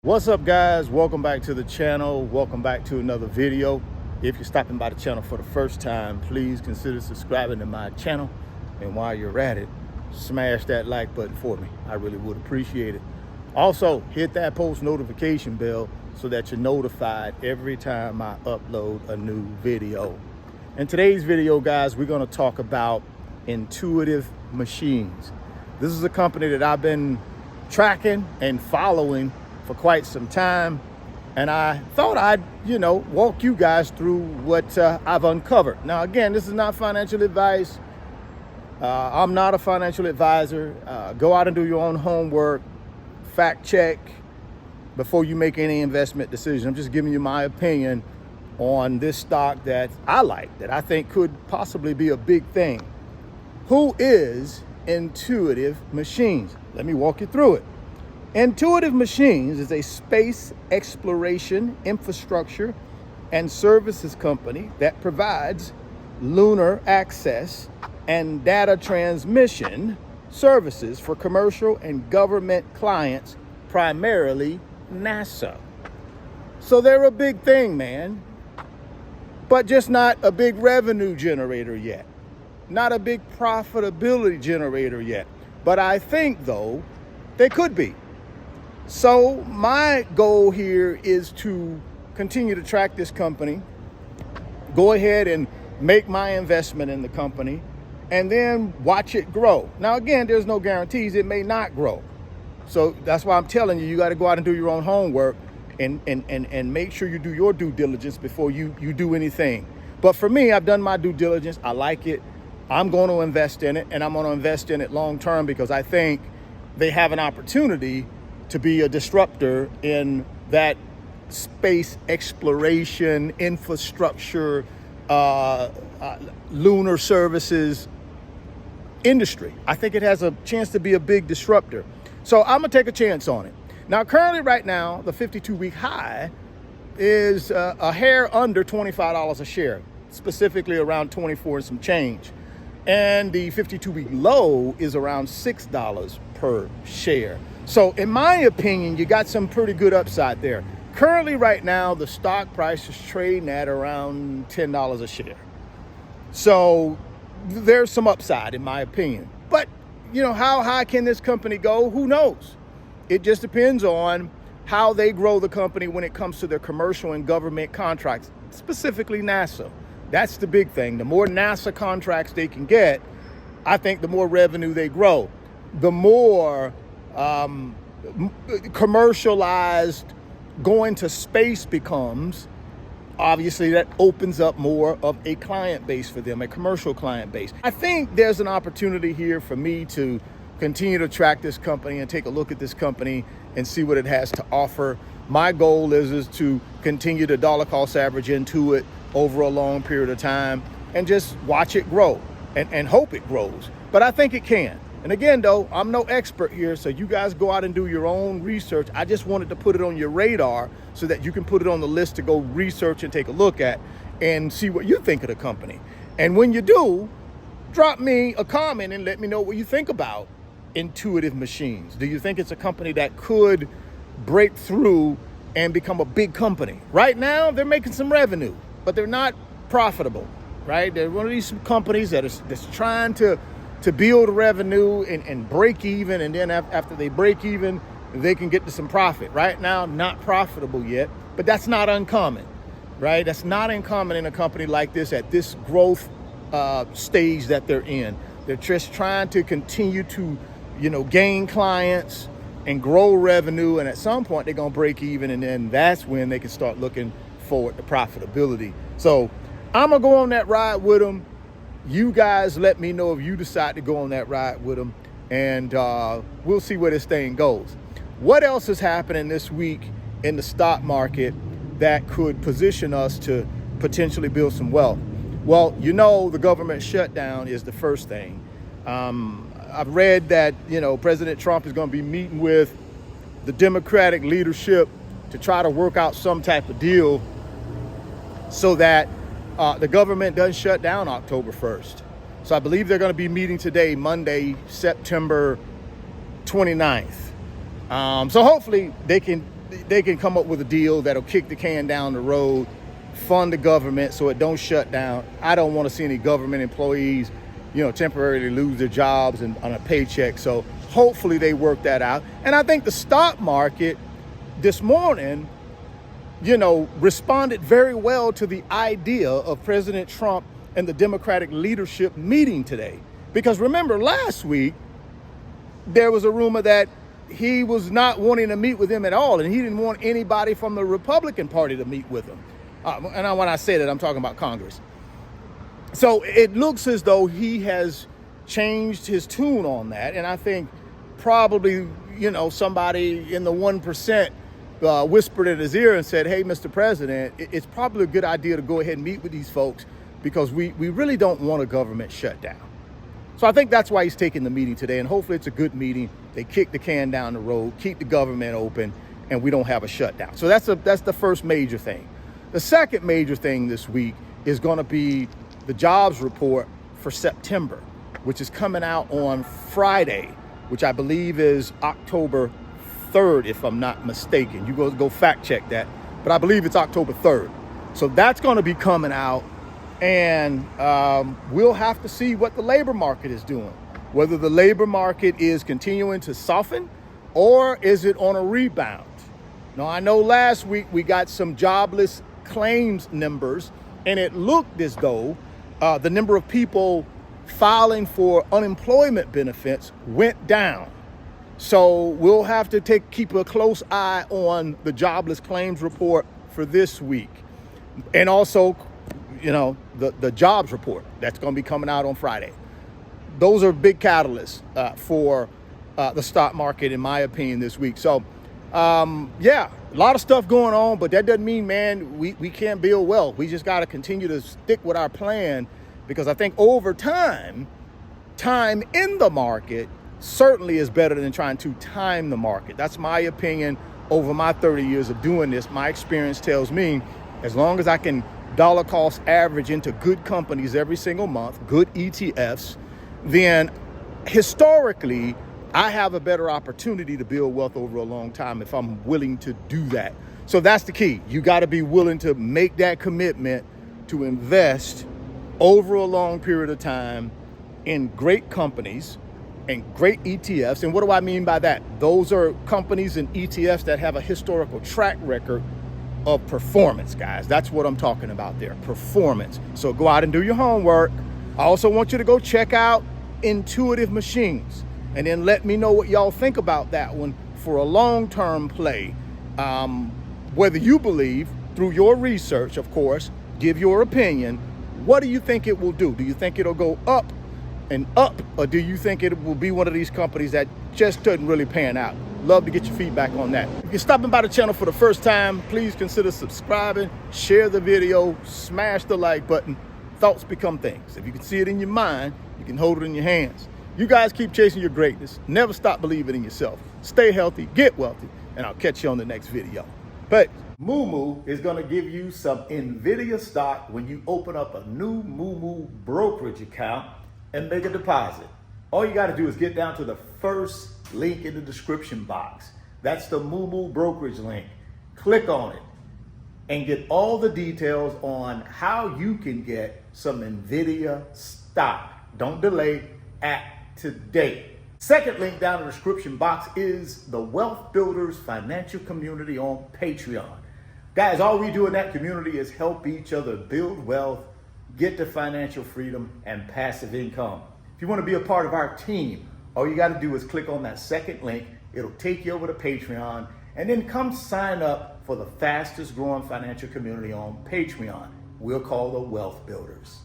What's up, guys? Welcome back to the channel. Welcome back to another video. If you're stopping by the channel for the first time, please consider subscribing to my channel. And while you're at it, smash that like button for me. I really would appreciate it. Also, hit that post notification bell so that you're notified every time I upload a new video. In today's video, guys, we're going to talk about Intuitive Machines. This is a company that I've been tracking and following for quite some time, and I thought I'd walk you guys through what I've uncovered. Now, again, this is not financial advice. I'm not a financial advisor. Go out and do your own homework, fact check before you make any investment decision. I'm just giving you my opinion on this stock that I like, that I think could possibly be a big thing. Who is Intuitive Machines? Let me walk you through it. Intuitive Machines is a space exploration infrastructure and services company that provides lunar access and data transmission services for commercial and government clients, primarily NASA. So they're a big thing, man, but just not a big revenue generator yet, not a big profitability generator yet. But I think, though, they could be. So my goal here is to continue to track this company, go ahead and make my investment in the company, and then watch it grow. Now, again, there's no guarantees. It may not grow. So that's why I'm telling you, you got to go out and do your own homework and make sure you do your due diligence before you do anything. But for me, I've done my due diligence. I like it. I'm going to invest in it, and I'm going to invest in it long term because I think they have an opportunity to be a disruptor in that space exploration, infrastructure, lunar services industry. I think it has a chance to be a big disruptor. So I'm gonna take a chance on it. Now, currently right now, the 52-week high is a hair under $25 a share, specifically around 24 and some change. And the 52-week low is around $6 per share. So in my opinion, you got some pretty good upside there. Currently right now, the stock price is trading at around $10 a share. So there's some upside in my opinion. But how high can this company go? Who knows? It just depends on how they grow the company when it comes to their commercial and government contracts, specifically NASA. That's the big thing. The more NASA contracts they can get, I think the more revenue they grow. The more commercialized going to space becomes, obviously that opens up more of a client base for them, a commercial client base. I think there's an opportunity here for me to continue to track this company and take a look at this company and see what it has to offer. My goal is to continue to dollar cost average into it over a long period of time and just watch it grow and hope it grows. But I think it can. And again, though, I'm no expert here, so you guys go out and do your own research. I just wanted to put it on your radar so that you can put it on the list to go research and take a look at and see what you think of the company. And when you do, drop me a comment and let me know what you think about Intuitive Machines. Do you think it's a company that could break through and become a big company? Right now, they're making some revenue, but they're not profitable, right? They're one of these companies that's trying to build revenue and break even, and then after they break even, they can get to some profit. Right now, not profitable yet, but that's not uncommon, right? That's not uncommon in a company like this at this growth stage that they're in. They're just trying to continue to, gain clients and grow revenue, and at some point they're gonna break even, and then that's when they can start looking forward to profitability. So I'm gonna go on that ride with them. You guys let me know if you decide to go on that ride with them, and we'll see where this thing goes. What else is happening this week in the stock market that could position us to potentially build some wealth? Well, the government shutdown is the first thing. I've read that, President Trump is going to be meeting with the Democratic leadership to try to work out some type of deal so that the government doesn't shut down October 1st. So I believe they're going to be meeting today, Monday, September 29th. So hopefully they can they can come up with a deal that'll kick the can down the road, fund the government so it don't shut down. I don't want to see any government employees, temporarily lose their jobs and on a paycheck. So hopefully they work that out. And I think the stock market this morning, responded very well to the idea of President Trump and the Democratic leadership meeting today. Because remember, last week, there was a rumor that he was not wanting to meet with him at all, and he didn't want anybody from the Republican Party to meet with him. And when I say that, I'm talking about Congress. So it looks as though he has changed his tune on that, and I think probably, somebody in the 1% whispered in his ear and said, hey, Mr. President, it's probably a good idea to go ahead and meet with these folks because we really don't want a government shutdown. So I think that's why he's taking the meeting today, and hopefully it's a good meeting. They kick the can down the road, keep the government open, and we don't have a shutdown. So that's the first major thing. The second major thing this week is going to be the jobs report for September, which is coming out on Friday, which I believe is October 3rd, if I'm not mistaken. You go fact check that, but I believe it's October 3rd. So that's going to be coming out. And we'll have to see what the labor market is doing, whether the labor market is continuing to soften or is it on a rebound. Now, I know last week we got some jobless claims numbers, and it looked as though the number of people filing for unemployment benefits went down. So we'll have to keep a close eye on the jobless claims report for this week. And also, the jobs report that's going to be coming out on Friday. Those are big catalysts for the stock market, in my opinion, this week. So, a lot of stuff going on, but that doesn't mean, man, we can't build wealth. We just got to continue to stick with our plan, because I think over time in the market certainly is better than trying to time the market. That's my opinion over my 30 years of doing this. My experience tells me as long as I can dollar cost average into good companies every single month, good ETFs, then historically, I have a better opportunity to build wealth over a long time if I'm willing to do that. So that's the key. You got to be willing to make that commitment to invest over a long period of time in great companies and great ETFs. And what do I mean by that? Those are companies and ETFs that have a historical track record of performance, guys. That's what I'm talking about there, performance. So go out and do your homework. I also want you to go check out Intuitive Machines, and then let me know what y'all think about that one for a long-term play. Whether you believe, through your research, of course, give your opinion. What do you think it will do? Do you think it'll go up and up, or do you think it will be one of these companies that just doesn't really pan out? Love to get your feedback on that. If you're stopping by the channel for the first time, please consider subscribing, share the video, smash the like button. Thoughts become things. If you can see it in your mind, you can hold it in your hands. You guys keep chasing your greatness. Never stop believing in yourself. Stay healthy, get wealthy, and I'll catch you on the next video. But Moo is going to give you some NVIDIA stock when you open up a new Moo brokerage account and make a deposit. All you got to do is get down to the first link in the description box. That's the Moo brokerage link. Click on it and get all the details on how you can get some NVIDIA stock. Don't delay, act today. Second link down in the description box is the Wealth Builders Financial Community on Patreon. Guys, all we do in that community is help each other build wealth, get to financial freedom and passive income. If you want to be a part of our team, all you got to do is click on that second link. It'll take you over to Patreon, and then come sign up for the fastest growing financial community on Patreon. We'll call the Wealth Builders.